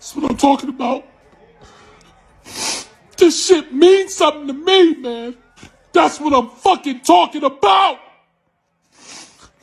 That's what I'm talking about. This shit means something to me, man. That's what I'm fucking talking about.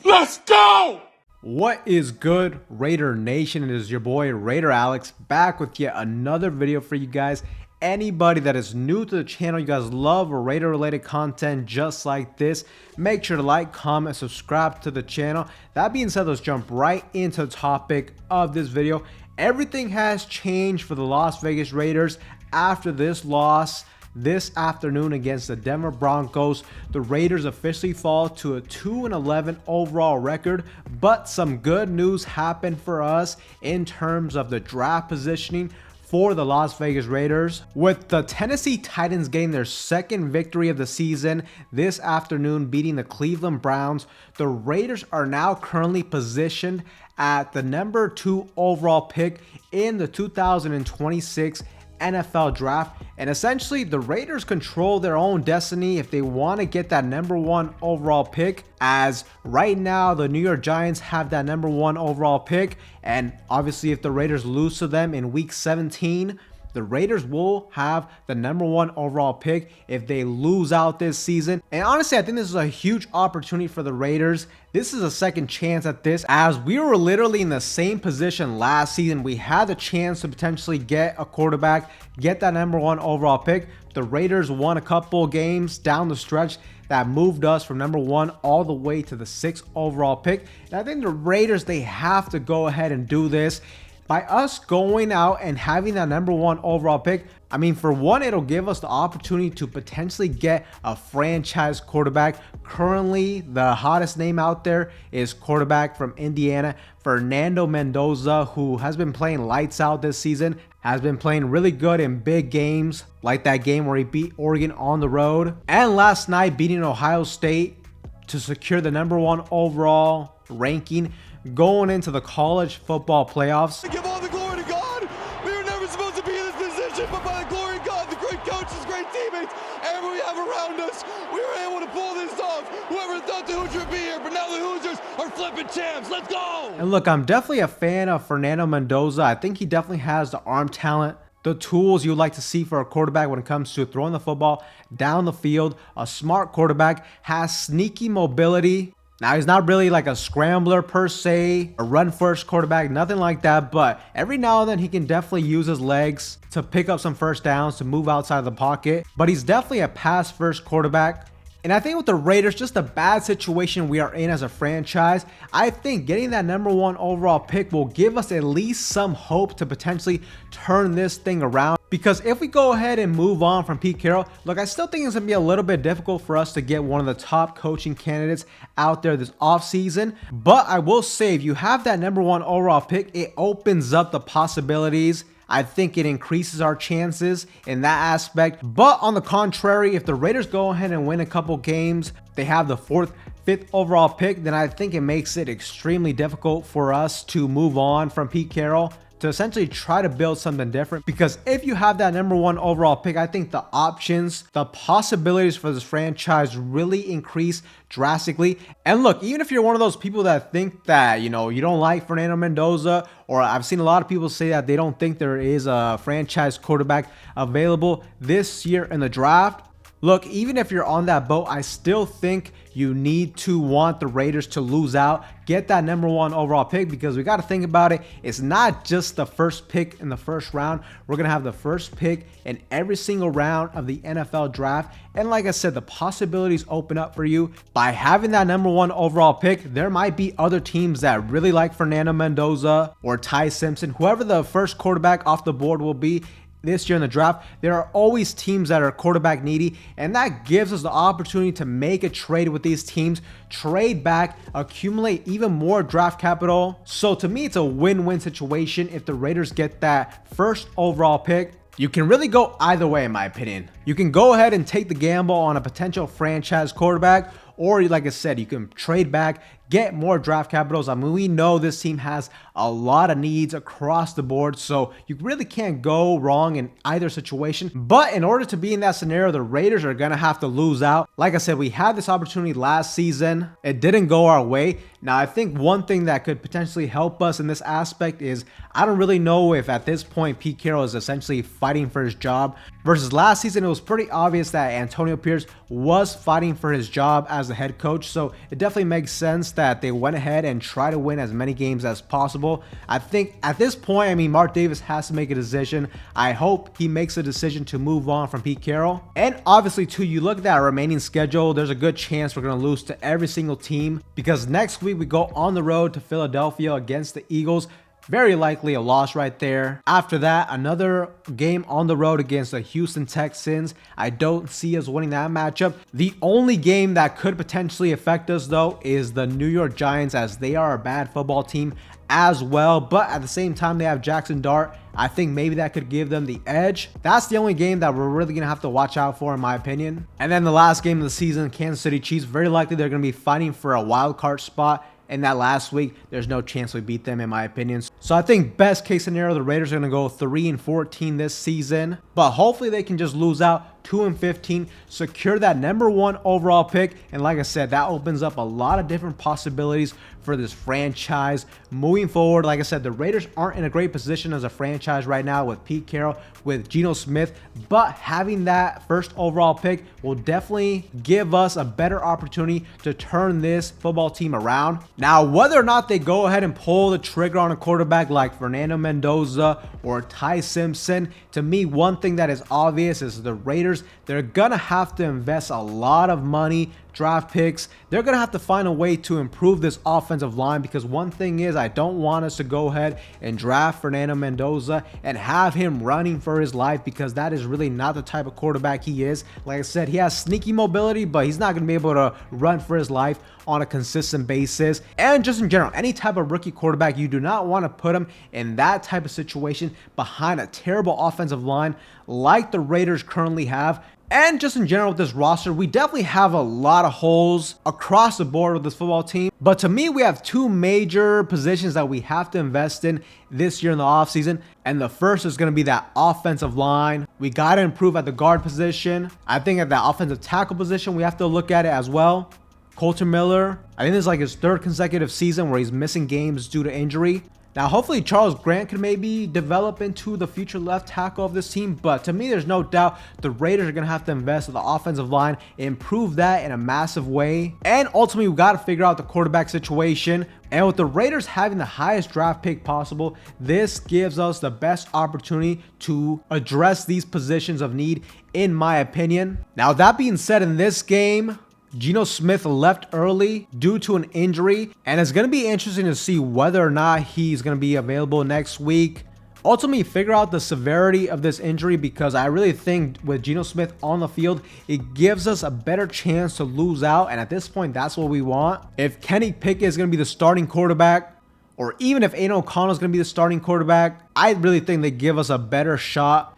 Let's go. What is good, Raider Nation? It is your boy Raider Alex back with yet another video for you guys. Anybody that is new to the channel, you guys love Raider related content just like this, make sure to like, comment, subscribe to the channel. That being said, let's jump right into the topic of this video. Everything has changed for the Las Vegas Raiders after this loss this afternoon against the Denver Broncos. The Raiders officially fall to a 2-11 overall record, but some good news happened for us in terms of the draft positioning for the Las Vegas Raiders, with the Tennessee Titans getting their second victory of the season this afternoon, beating the Cleveland Browns. The Raiders are now currently positioned at the number 2 overall pick in the 2026 NFL draft, and essentially the Raiders control their own destiny if they want to get that number 1 overall pick, as right now the New York Giants have that number 1 overall pick, and obviously if the Raiders lose to them in week 17, the Raiders will have the number 1 overall pick if they lose out this season. And honestly, I think this is a huge opportunity for the Raiders. This is a second chance at this, as we were literally in the same position last season. We had the chance to potentially get a quarterback, get that number 1 overall pick. The Raiders won a couple games down the stretch that moved us from number 1 all the way to the 6th overall pick. And I think the Raiders, they have to go ahead and do this. By us going out and having that number 1 overall pick, I mean, for one, it'll give us the opportunity to potentially get a franchise quarterback. Currently, the hottest name out there is quarterback from Indiana, Fernando Mendoza, who has been playing lights out this season, has been playing really good in big games, like that game where he beat Oregon on the road, and last night beating Ohio State to secure the number 1 overall ranking going into the college football playoffs. Give all the glory to God. We were never supposed to be in this position, but by the glory of God, the great coaches, great teammates, everyone we have around us, we were able to pull this off. Whoever thought the Hoosiers would be here, but now the Hoosiers are flipping champs. Let's go. And look, I'm definitely a fan of Fernando Mendoza. I think he definitely has the arm talent, the tools you like to see for a quarterback when it comes to throwing the football down the field. A smart quarterback, has sneaky mobility. Now, he's not really like a scrambler per se, a run-first quarterback, nothing like that, but every now and then he can definitely use his legs to pick up some first downs, to move outside of the pocket, but he's definitely a pass-first quarterback. And I think with the Raiders, just a bad situation we are in as a franchise, I think getting that number 1 overall pick will give us at least some hope to potentially turn this thing around. Because if we go ahead and move on from Pete Carroll, look, I still think it's going to be a little bit difficult for us to get one of the top coaching candidates out there this offseason. But I will say, if you have that number 1 overall pick, it opens up the possibilities. I think it increases our chances in that aspect. But on the contrary, if the Raiders go ahead and win a couple games, they have the 4th, 5th overall pick, then I think it makes it extremely difficult for us to move on from Pete Carroll, to essentially try to build something different. Because if you have that number 1 overall pick, I think the options, the possibilities for this franchise really increase drastically. And look, even if you're one of those people that think that, you don't like Fernando Mendoza, or I've seen a lot of people say that they don't think there is a franchise quarterback available this year in the draft. Look, even if you're on that boat, I still think you need to want the Raiders to lose out, get that number 1 overall pick, because we got to think about it. It's not just the first pick in the first round. We're going to have the first pick in every single round of the NFL draft. And like I said, the possibilities open up for you. By having that number 1 overall pick, there might be other teams that really like Fernando Mendoza or Ty Simpson, whoever the first quarterback off the board will be this year in the draft. There are always teams that are quarterback needy, and that gives us the opportunity to make a trade with these teams, trade back, accumulate even more draft capital. So to me, it's a win-win situation if the Raiders get that first overall pick. You can really go either way, in my opinion. You can go ahead and take the gamble on a potential franchise quarterback, or like I said, you can trade back, get more draft capitals. I mean, we know this team has a lot of needs across the board, so you really can't go wrong in either situation. But in order to be in that scenario, the Raiders are gonna have to lose out. Like I said, we had this opportunity last season. It didn't go our way. Now, I think one thing that could potentially help us in this aspect is I don't really know if at this point Pete Carroll is essentially fighting for his job. Versus last season, it was pretty obvious that Antonio Pierce was fighting for his job as the head coach. So it definitely makes sense that they went ahead and tried to win as many games as possible. I think at this point, I mean, Mark Davis has to make a decision. I hope he makes a decision to move on from Pete Carroll. And obviously, too, you look at that remaining schedule, there's a good chance we're going to lose to every single team because next week we go on the road to Philadelphia against the Eagles. Very likely a loss right there. After that, another game on the road against the Houston Texans. I don't see us winning that matchup. The only game that could potentially affect us, though, is the New York Giants, as they are a bad football team as well. But at the same time, they have Jackson Dart. I think maybe that could give them the edge. That's the only game that we're really going to have to watch out for, in my opinion. And then the last game of the season, Kansas City Chiefs. Very likely they're going to be fighting for a wild card spot. In that last week, there's no chance we beat them, in my opinion. So I think best case scenario, the Raiders are going to go 3-14 this season, but hopefully they can just lose out 2-15, secure that #1 overall pick. And like I said, that opens up a lot of different possibilities for this franchise moving forward. Like I said, the Raiders aren't in a great position as a franchise right now with Pete Carroll, with Geno Smith, but having that first overall pick will definitely give us a better opportunity to turn this football team around. Now, whether or not they go ahead and pull the trigger on a quarterback like Fernando Mendoza or Ty Simpson, to me, one thing that is obvious is the Raiders, they're gonna have to invest a lot of money, draft picks. They're gonna have to find a way to improve this offensive line, because one thing is, I don't want us to go ahead and draft Fernando Mendoza and have him running for his life, because that is really not the type of quarterback he is. Like I said, he has sneaky mobility, but he's not gonna be able to run for his life on a consistent basis. And just in general, any type of rookie quarterback, you do not want to put him in that type of situation behind a terrible offensive line like the Raiders currently have. And just in general with this roster, we definitely have a lot of holes across the board with this football team. But to me, we have two major positions that we have to invest in this year in the offseason. And the first is going to be that offensive line. We got to improve at the guard position. I think at that offensive tackle position, we have to look at it as well. Colton Miller, I think this is like his third consecutive season where he's missing games due to injury. Now, hopefully Charles Grant can maybe develop into the future left tackle of this team, but to me, there's no doubt the Raiders are going to have to invest in the offensive line, improve that in a massive way. And ultimately, we got to figure out the quarterback situation. And with the Raiders having the highest draft pick possible, this gives us the best opportunity to address these positions of need, in my opinion. Now, that being said, in this game, Geno Smith left early due to an injury, and it's going to be interesting to see whether or not he's going to be available next week. Ultimately, figure out the severity of this injury, because I really think with Geno Smith on the field, it gives us a better chance to lose out, and at this point, that's what we want. If Kenny Pickett is going to be the starting quarterback, or even if Aiden O'Connell is going to be the starting quarterback, I really think they give us a better shot.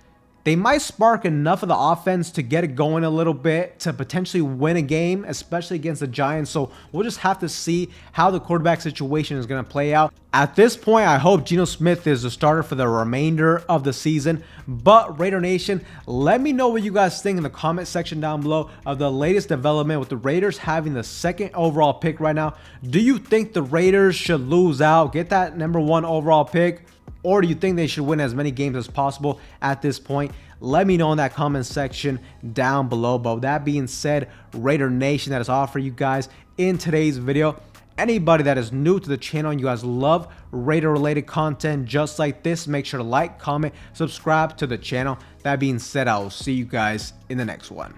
They might spark enough of the offense to get it going a little bit to potentially win a game, especially against the Giants. So we'll just have to see how the quarterback situation is going to play out. At this point, I hope Geno Smith is the starter for the remainder of the season. But Raider Nation, let me know what you guys think in the comment section down below of the latest development with the Raiders having the second overall pick right now. Do you think the Raiders should lose out, get that #1 overall pick? Or do you think they should win as many games as possible at this point? Let me know in that comment section down below. But with that being said, Raider Nation, that is all for you guys in today's video. Anybody that is new to the channel and you guys love Raider related content just like this, make sure to like, comment, subscribe to the channel. That being said, I will see you guys in the next one.